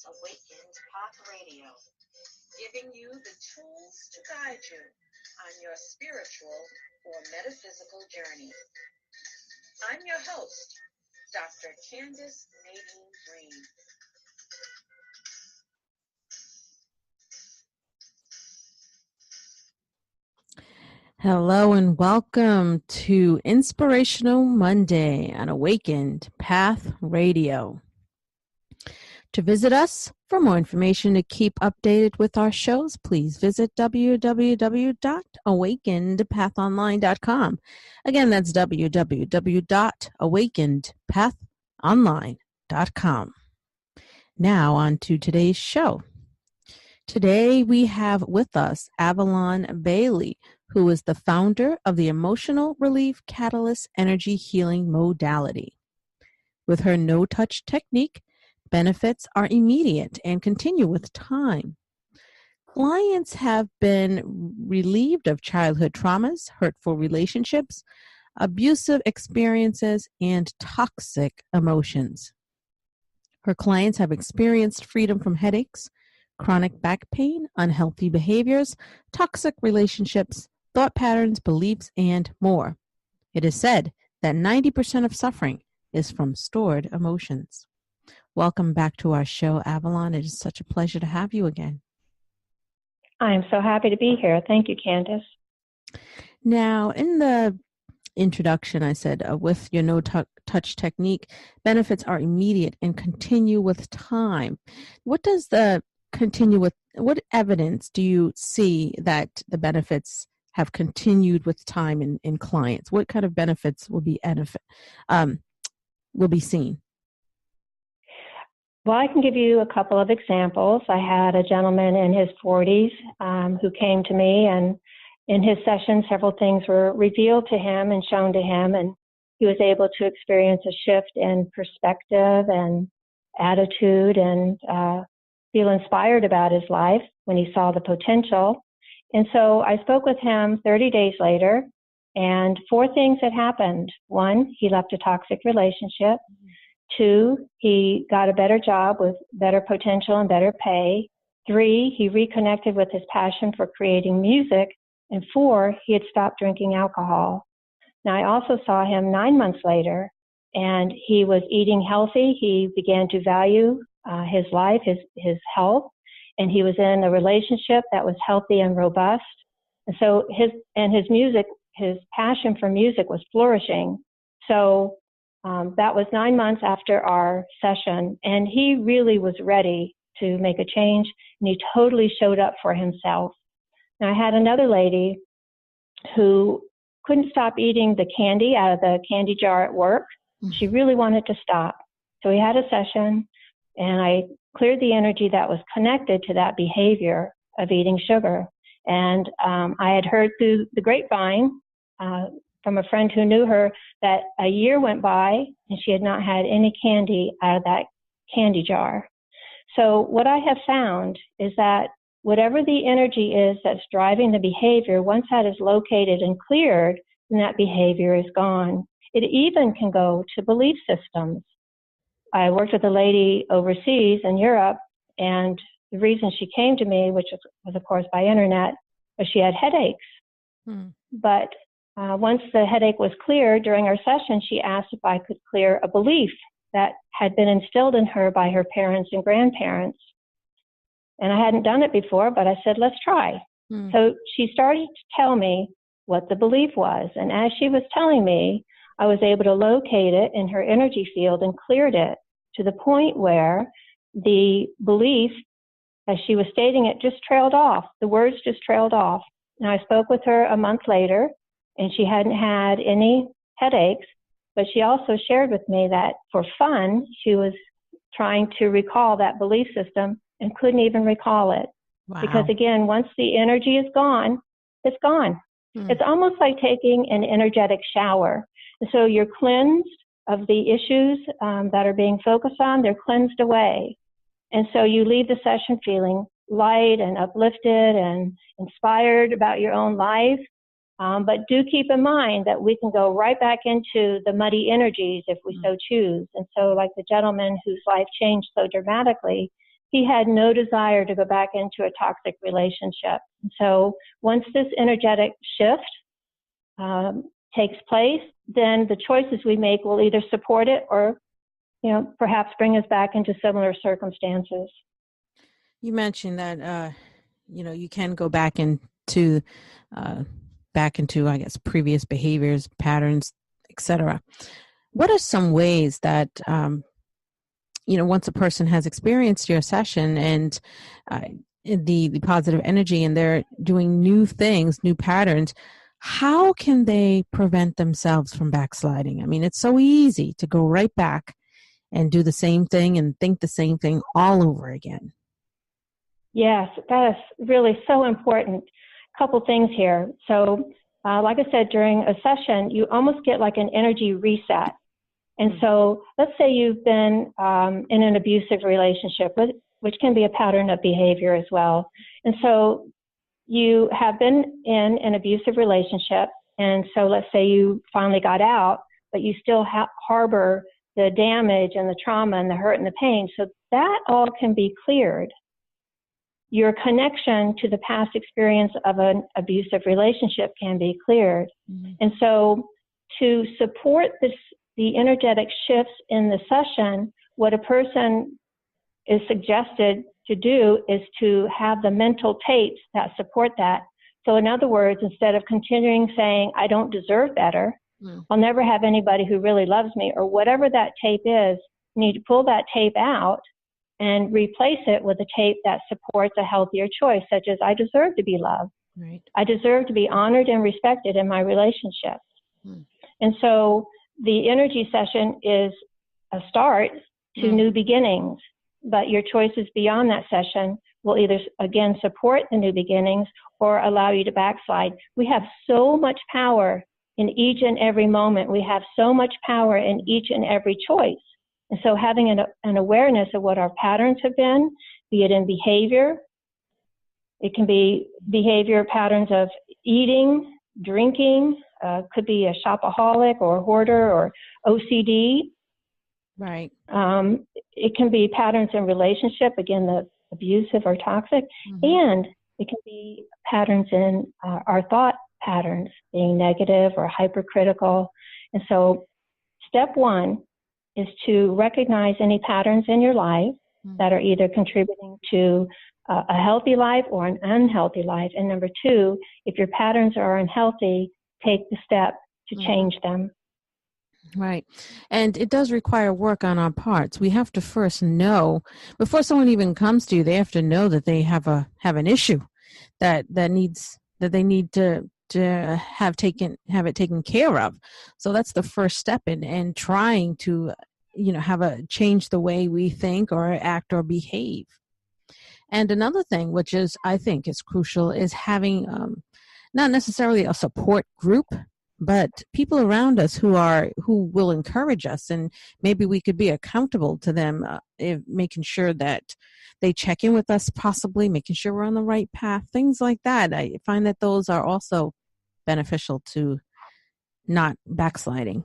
Awakened Path Radio, giving you the tools to guide you on your spiritual or metaphysical journey. I'm your host, Dr. Candace Nadine Green. Hello and welcome to Inspirational Monday on Awakened Path Radio. To visit us for more information to keep updated with our shows, please visit www.awakenedpathonline.com. Again, that's www.awakenedpathonline.com. Now on to today's show. Today we have with us Avilone Bailey, who is the founder of the Emotional Relief Catalyst Energy Healing modality. With her no-touch technique, benefits are immediate and continue with time. Clients have been relieved of childhood traumas, hurtful relationships, abusive experiences, and toxic emotions. Her clients have experienced freedom from headaches, chronic back pain, unhealthy behaviors, toxic relationships, thought patterns, beliefs, and more. It is said that 90% of suffering is from stored emotions. Welcome back to our show, Avilone. It is such a pleasure to have you again. I'm so happy to be here. Thank you, Candace. Now, in the introduction, I said, with your no-touch technique, benefits are immediate and continue with time. What does the continue with? What evidence do you see that the benefits have continued with time in clients? What kind of benefits will be seen? Well, I can give you a couple of examples. I had a gentleman in his 40s who came to me, and in his session, several things were revealed to him and shown to him, and he was able to experience a shift in perspective and attitude and feel inspired about his life when he saw the potential. And so I spoke with him 30 days later, and 4 things had happened. 1, he left a toxic relationship. 2, he got a better job with better potential and better pay. 3, he reconnected with his passion for creating music. And 4, he had stopped drinking alcohol. Now, I also saw him 9 months later, and he was eating healthy. He began to value his life, his health, and he was in a relationship that was healthy and robust. And so his music, his passion for music was flourishing. So that was 9 months after our session, and he really was ready to make a change, and he totally showed up for himself. Now, I had another lady who couldn't stop eating the candy out of the candy jar at work. She really wanted to stop. So we had a session, and I cleared the energy that was connected to that behavior of eating sugar. And I had heard through the grapevine from a friend who knew her that a year went by and she had not had any candy out of that candy jar. So what I have found is that whatever the energy is that's driving the behavior, once that is located and cleared, then that behavior is gone. It even can go to belief systems. I worked with a lady overseas in Europe, and the reason she came to me, which was of course by internet, was she had headaches. But once the headache was cleared during our session, she asked if I could clear a belief that had been instilled in her by her parents and grandparents. And I hadn't done it before, but I said, let's try. So she started to tell me what the belief was. And as she was telling me, I was able to locate it in her energy field and cleared it to the point where the belief, as she was stating it, just trailed off. The words just trailed off. And I spoke with her a month later, and she hadn't had any headaches, but she also shared with me that for fun, she was trying to recall that belief system and couldn't even recall it. Wow. Because again, once the energy is gone, it's gone. It's almost like taking an energetic shower. And so you're cleansed of the issues that are being focused on. They're cleansed away. And so you leave the session feeling light and uplifted and inspired about your own life. But do keep in mind that we can go right back into the muddy energies if we so choose. And so like the gentleman whose life changed so dramatically, he had no desire to go back into a toxic relationship. So once this energetic shift takes place, then the choices we make will either support it or, perhaps bring us back into similar circumstances. You mentioned that, you can go back into, I guess, previous behaviors, patterns, etc. What are some ways that, once a person has experienced your session and the positive energy and they're doing new things, new patterns, how can they prevent themselves from backsliding? I mean, it's so easy to go right back and do the same thing and think the same thing all over again. Yes, that is really so important. A couple things here. So, like I said, during a session, you almost get like an energy reset. And so let's say you've been in an abusive relationship, which can be a pattern of behavior as well. And so you have been in an abusive relationship. And so let's say you finally got out, but you still harbor the damage and the trauma and the hurt and the pain. So that all can be cleared. Your connection to the past experience of an abusive relationship can be cleared. Mm-hmm. And so to support the energetic shifts in the session, what a person is suggested to do is to have the mental tapes that support that. So in other words, instead of continuing saying, I don't deserve better, I'll never have anybody who really loves me, or whatever that tape is, you need to pull that tape out and replace it with a tape that supports a healthier choice, such as I deserve to be loved. Right. I deserve to be honored and respected in my relationships. And so the energy session is a start to new beginnings, but your choices beyond that session will either, again, support the new beginnings or allow you to backslide. We have so much power in each and every moment. We have so much power in each and every choice. And so having an awareness of what our patterns have been, be it in behavior, it can be behavior patterns of eating, drinking, could be a shopaholic or a hoarder or OCD. Right. It can be patterns in relationship, again, the abusive or toxic, and it can be patterns in our thought patterns, being negative or hypercritical. And so step one is to recognize any patterns in your life that are either contributing to a healthy life or an unhealthy life. And number two, if your patterns are unhealthy, take the step to change them. Right. And it does require work on our parts. We have to first know, before someone even comes to you, they have to know that they have an issue that they need to have it taken care of. So that's the first step in trying to, change the way we think or act or behave. And another thing, which is, I think is crucial, is having not necessarily a support group, but people around us who will encourage us, and maybe we could be accountable to them, making sure that they check in with us, possibly making sure we're on the right path, things like that. I find that those are also beneficial to not backsliding.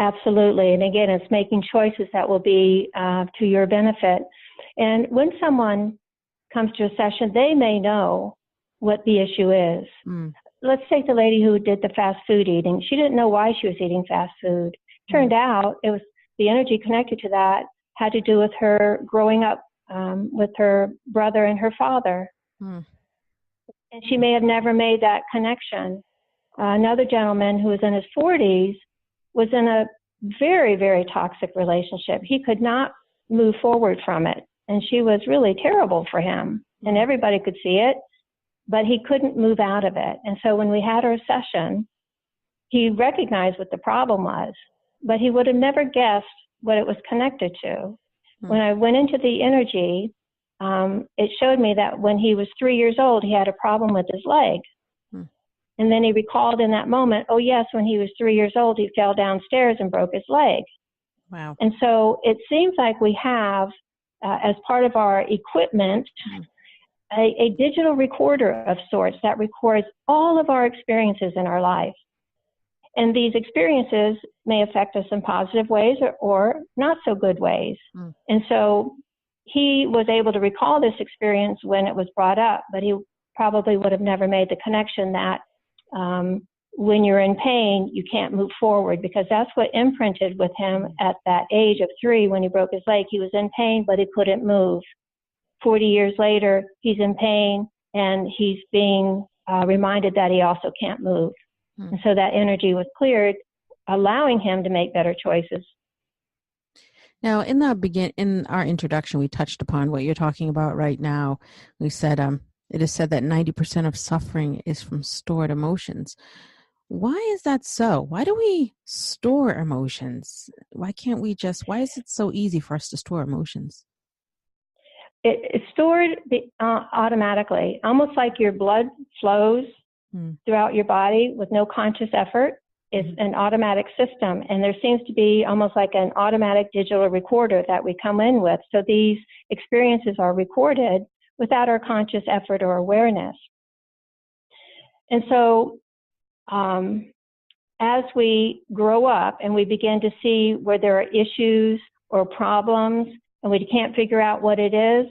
Absolutely. And again, it's making choices that will be to your benefit. And when someone comes to a session, they may know what the issue is. Let's take the lady who did the fast food eating. She didn't know why she was eating fast food. Turned out it was the energy connected to that had to do with her growing up with her brother and her father. And she may have never made that connection. Another gentleman who was in his 40s was in a very, very toxic relationship. He could not move forward from it. And she was really terrible for him. And everybody could see it, but he couldn't move out of it. And so when we had our session, he recognized what the problem was, but he would have never guessed what it was connected to. When I went into the energy, it showed me that when he was 3 years old, he had a problem with his leg. And then he recalled in that moment, oh yes, when he was 3 years old, he fell downstairs and broke his leg. Wow. And so it seems like we have, as part of our equipment, a digital recorder of sorts that records all of our experiences in our life. And these experiences may affect us in positive ways or not so good ways. And so he was able to recall this experience when it was brought up, but he probably would have never made the connection that when you're in pain, you can't move forward, because that's what imprinted with him at that age of 3 when he broke his leg. He was in pain, but he couldn't move. 40 years later, he's in pain, and he's being reminded that he also can't move. And so that energy was cleared, allowing him to make better choices. Now, in our introduction, we touched upon what you're talking about right now. We said it is said that 90% of suffering is from stored emotions. Why is that so? Why do we store emotions? Why is it so easy for us to store emotions? It's stored automatically, almost like your blood flows throughout your body with no conscious effort. It's an automatic system, and there seems to be almost like an automatic digital recorder that we come in with. So these experiences are recorded without our conscious effort or awareness. And so as we grow up and we begin to see where there are issues or problems and we can't figure out what it is,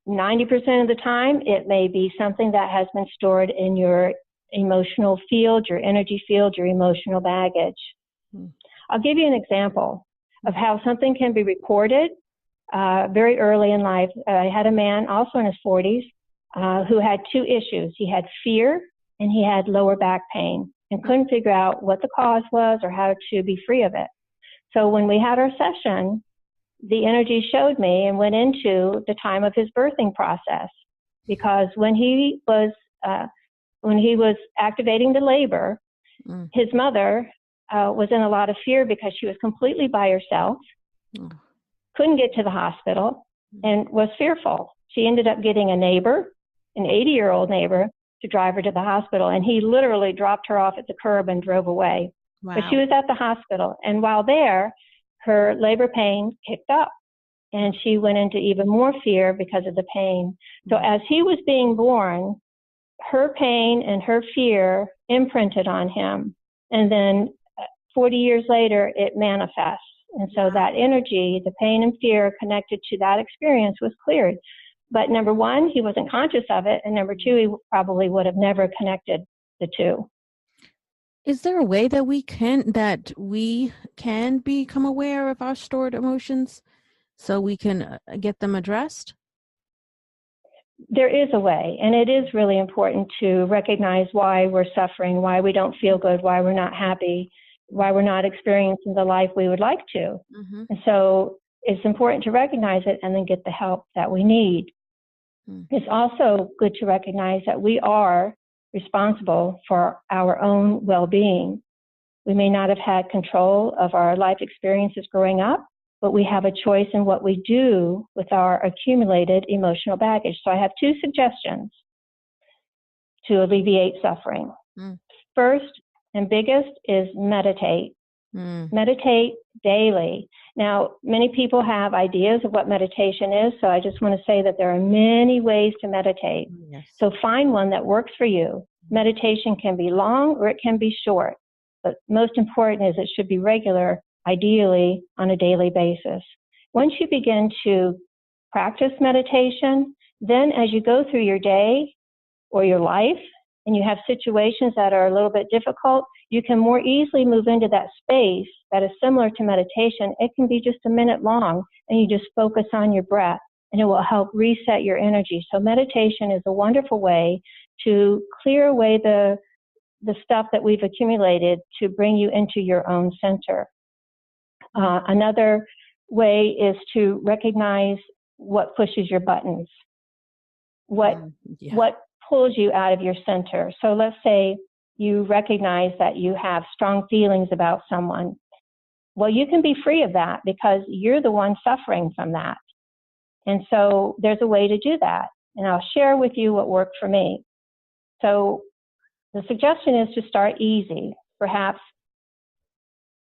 90% of the time it may be something that has been stored in your emotional field, your energy field, your emotional baggage. I'll give you an example of how something can be recorded very early in life. I had a man also in his 40s who had 2 issues. He had fear and he had lower back pain and couldn't figure out what the cause was or how to be free of it. So when we had our session, the energy showed me and went into the time of his birthing process, because when he was activating the labor, his mother was in a lot of fear because she was completely by herself, couldn't get to the hospital, and was fearful. She ended up getting a neighbor, an 80-year-old neighbor, to drive her to the hospital, and he literally dropped her off at the curb and drove away. Wow. But she was at the hospital, and while there, her labor pain kicked up, and she went into even more fear because of the pain. So as he was being born, her pain and her fear imprinted on him, and then 40 years later, it manifests. And so that energy, the pain and fear connected to that experience, was cleared. But number 1, he wasn't conscious of it, and number 2, he probably would have never connected the 2. Is there a way that we can become aware of our stored emotions so we can get them addressed? There is a way, and it is really important to recognize why we're suffering, why we don't feel good, why we're not happy, why we're not experiencing the life we would like to. And so it's important to recognize it and then get the help that we need. It's also good to recognize that we are responsible for our own well-being. We may not have had control of our life experiences growing up, but we have a choice in what we do with our accumulated emotional baggage. So I have 2 suggestions to alleviate suffering. First and biggest is meditate. Meditate daily. Now, many people have ideas of what meditation is, so I just want to say that there are many ways to meditate. So find one that works for you. Meditation can be long or it can be short, but most important is it should be regular, ideally on a daily basis. Once you begin to practice meditation, then as you go through your day or your life and you have situations that are a little bit difficult, you can more easily move into that space that is similar to meditation. It can be just a minute long, and you just focus on your breath, and it will help reset your energy. So meditation is a wonderful way to clear away the stuff that we've accumulated to bring you into your own center. Another way is to recognize what pushes your buttons, what pulls you out of your center. So let's say you recognize that you have strong feelings about someone. Well, you can be free of that because you're the one suffering from that. And so there's a way to do that. And I'll share with you what worked for me. So the suggestion is to start easy. Perhaps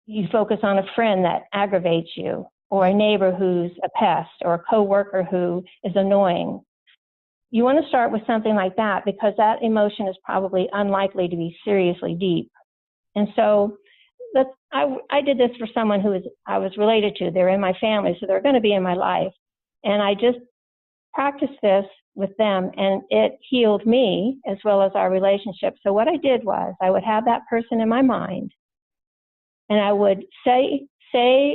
you focus on a friend that aggravates you, or a neighbor who's a pest, or a coworker who is annoying. You want to start with something like that because that emotion is probably unlikely to be seriously deep. And so I did this for someone I was related to. They're in my family, so they're going to be in my life. And I just practiced this with them, and it healed me as well as our relationship. So what I did was I would have that person in my mind, and I would say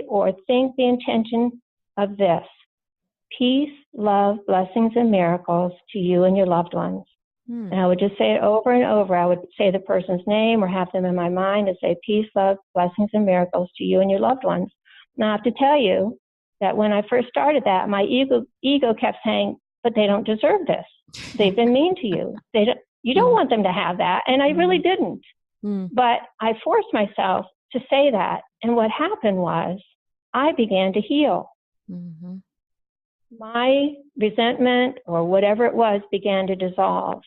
or think the intention of this: peace, love, blessings, and miracles to you and your loved ones. And I would just say it over and over. I would say the person's name or have them in my mind and say, peace, love, blessings, and miracles to you and your loved ones. Now, I have to tell you that when I first started that, my ego kept saying, but they don't deserve this. They've been mean to you. You don't want them to have that. And I really didn't. But I forced myself to say that. And what happened was I began to heal. My resentment or whatever it was began to dissolve.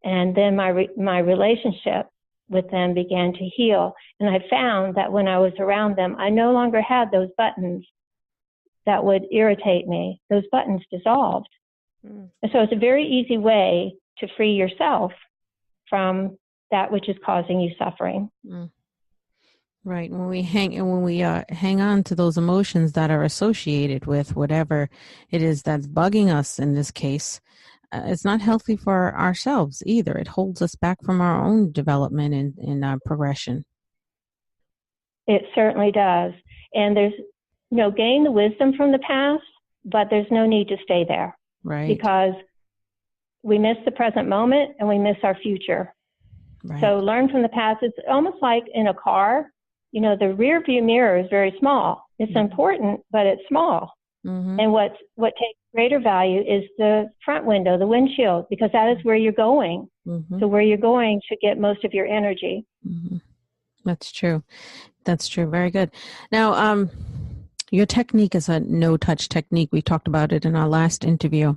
And then my relationship with them began to heal. And I found that when I was around them, I no longer had those buttons that would irritate me. Those buttons dissolved. And so it's a very easy way to free yourself from that which is causing you suffering. Right. When we hang on to those emotions that are associated with whatever it is that's bugging us in this case, it's not healthy for ourselves either. It holds us back from our own development and progression. It certainly does. And there's, gain the wisdom from the past, but there's no need to stay there. Right. Because we miss the present moment and we miss our future. Right. So learn from the past. It's almost like in a car, the rear view mirror is very small. It's important, but it's small. And what takes greater value is the front window, the windshield, because that is where you're going. So where you're going should get most of your energy. That's true. That's true. Very good. Now, your technique is a no-touch technique. We talked about it in our last interview.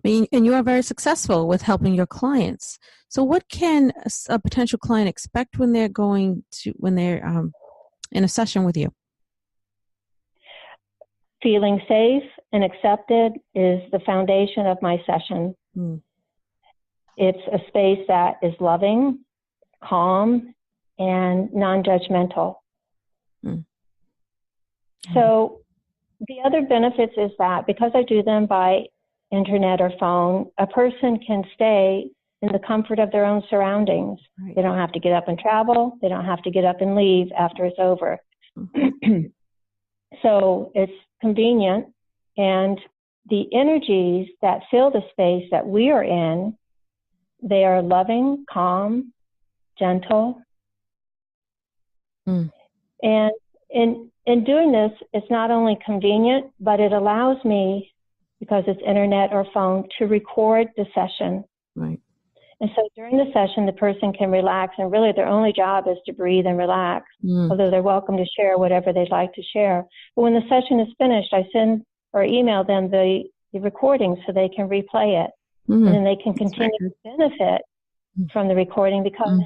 And you are very successful with helping your clients. So what can a potential client expect when they're in a session with you? Feeling safe and accepted is the foundation of my session. It's a space that is loving, calm, and non-judgmental. So the other benefits is that because I do them by internet or phone, a person can stay in the comfort of their own surroundings. Right. They don't have to get up and travel. They don't have to get up and leave after it's over. So it's convenient, and the energies that fill the space that we are in, they are loving, calm, gentle. And in doing this, it's not only convenient, but it allows me, because it's internet or phone, to record the session. Right. And so during the session, the person can relax, and really their only job is to breathe and relax, although they're welcome to share whatever they'd like to share. But when the session is finished, I send or email them the recording so they can replay it. And then they can continue to benefit from the recording because,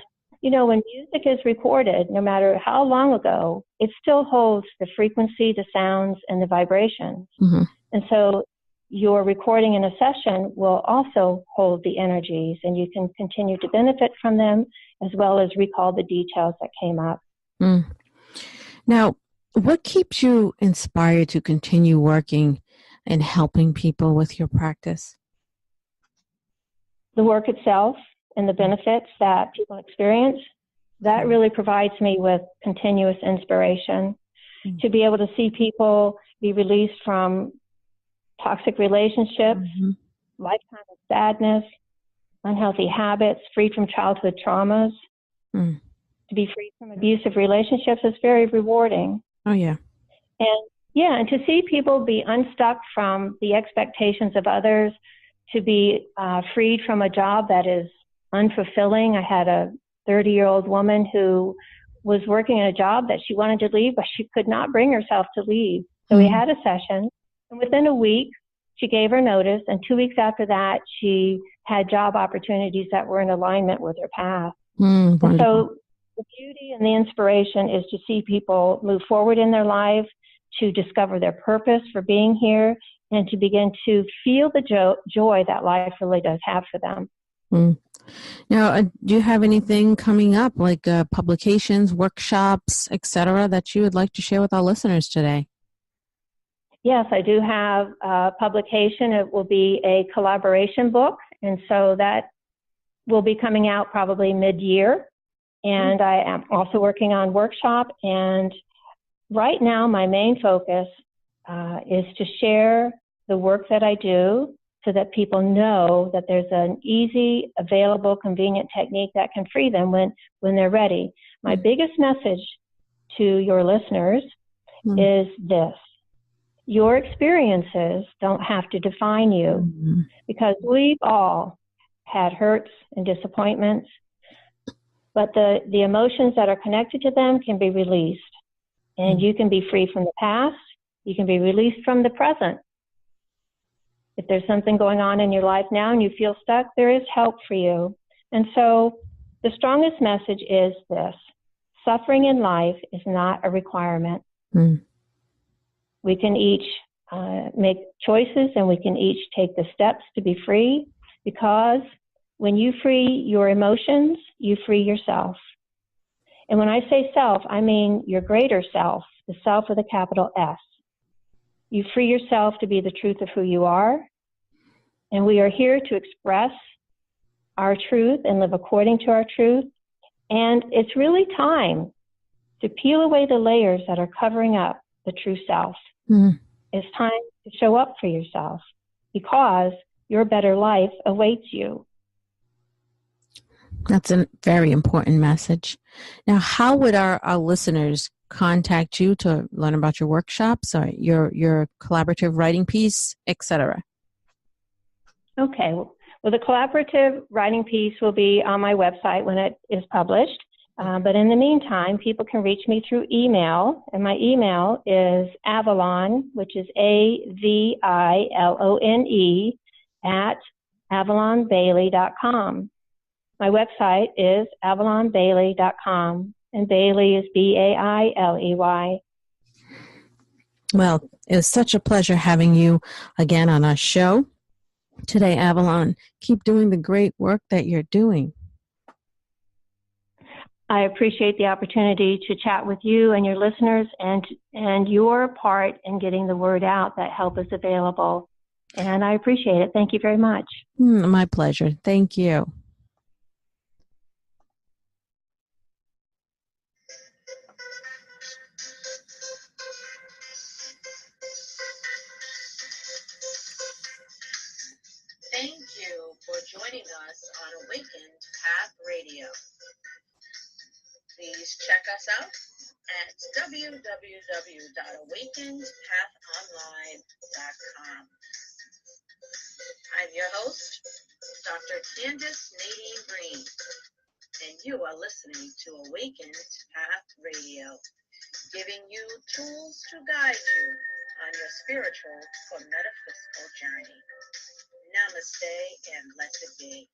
when music is recorded, no matter how long ago, it still holds the frequency, the sounds, and the vibrations. And so your recording in a session will also hold the energies, and you can continue to benefit from them as well as recall the details that came up. Now, what keeps you inspired to continue working and helping people with your practice? The work itself and the benefits that people experience, that really provides me with continuous inspiration to be able to see people be released from toxic relationships, lifetime of sadness, unhealthy habits, freed from childhood traumas. To be free from abusive relationships is very rewarding. Oh, yeah. And to see people be unstuck from the expectations of others, to be freed from a job that is unfulfilling. I had a 30-year-old woman who was working in a job that she wanted to leave, but she could not bring herself to leave. So we had a session, and within a week, she gave her notice, and 2 weeks after that, she had job opportunities that were in alignment with her path. And so the beauty and the inspiration is to see people move forward in their life, to discover their purpose for being here, and to begin to feel the joy that life really does have for them. Now, do you have anything coming up, like publications, workshops, etc., that you would like to share with our listeners today? Yes, I do have a publication. It will be a collaboration book, and so that will be coming out probably mid-year. And I am also working on workshop, and right now my main focus is to share the work that I do so that people know that there's an easy, available, convenient technique that can free them when they're ready. My biggest message to your listeners is this. Your experiences don't have to define you, because we've all had hurts and disappointments, but the emotions that are connected to them can be released. And you can be free from the past. You can be released from the present. If there's something going on in your life now and you feel stuck, there is help for you. And so the strongest message is this: suffering in life is not a requirement. We can each make choices, and we can each take the steps to be free, because when you free your emotions, you free yourself. And when I say self, I mean your greater self, the self with a capital S. You free yourself to be the truth of who you are. And we are here to express our truth and live according to our truth. And it's really time to peel away the layers that are covering up the true self. It's time to show up for yourself, because your better life awaits you. That's a very important message. Now, how would our listeners contact you to learn about your workshops or your collaborative writing piece, etc.? Okay. Well, the collaborative writing piece will be on my website when it is published. But in the meantime, people can reach me through email, and my email is Avilone, which is AVILONE, at AviloneBailey.com. My website is AviloneBailey.com, and Bailey is BAILEY. Well, it's such a pleasure having you again on our show today, Avilone. Keep doing the great work that you're doing. I appreciate the opportunity to chat with you and your listeners, and your part in getting the word out that help is available. And I appreciate it. Thank you very much. My pleasure. Thank you. Thank you for joining us on Awakened Path Radio. Please check us out at www.awakenedpathonline.com. I'm your host, Dr. Candace Nadine Green, and you are listening to Awakened Path Radio, giving you tools to guide you on your spiritual or metaphysical journey. Namaste and blessed be.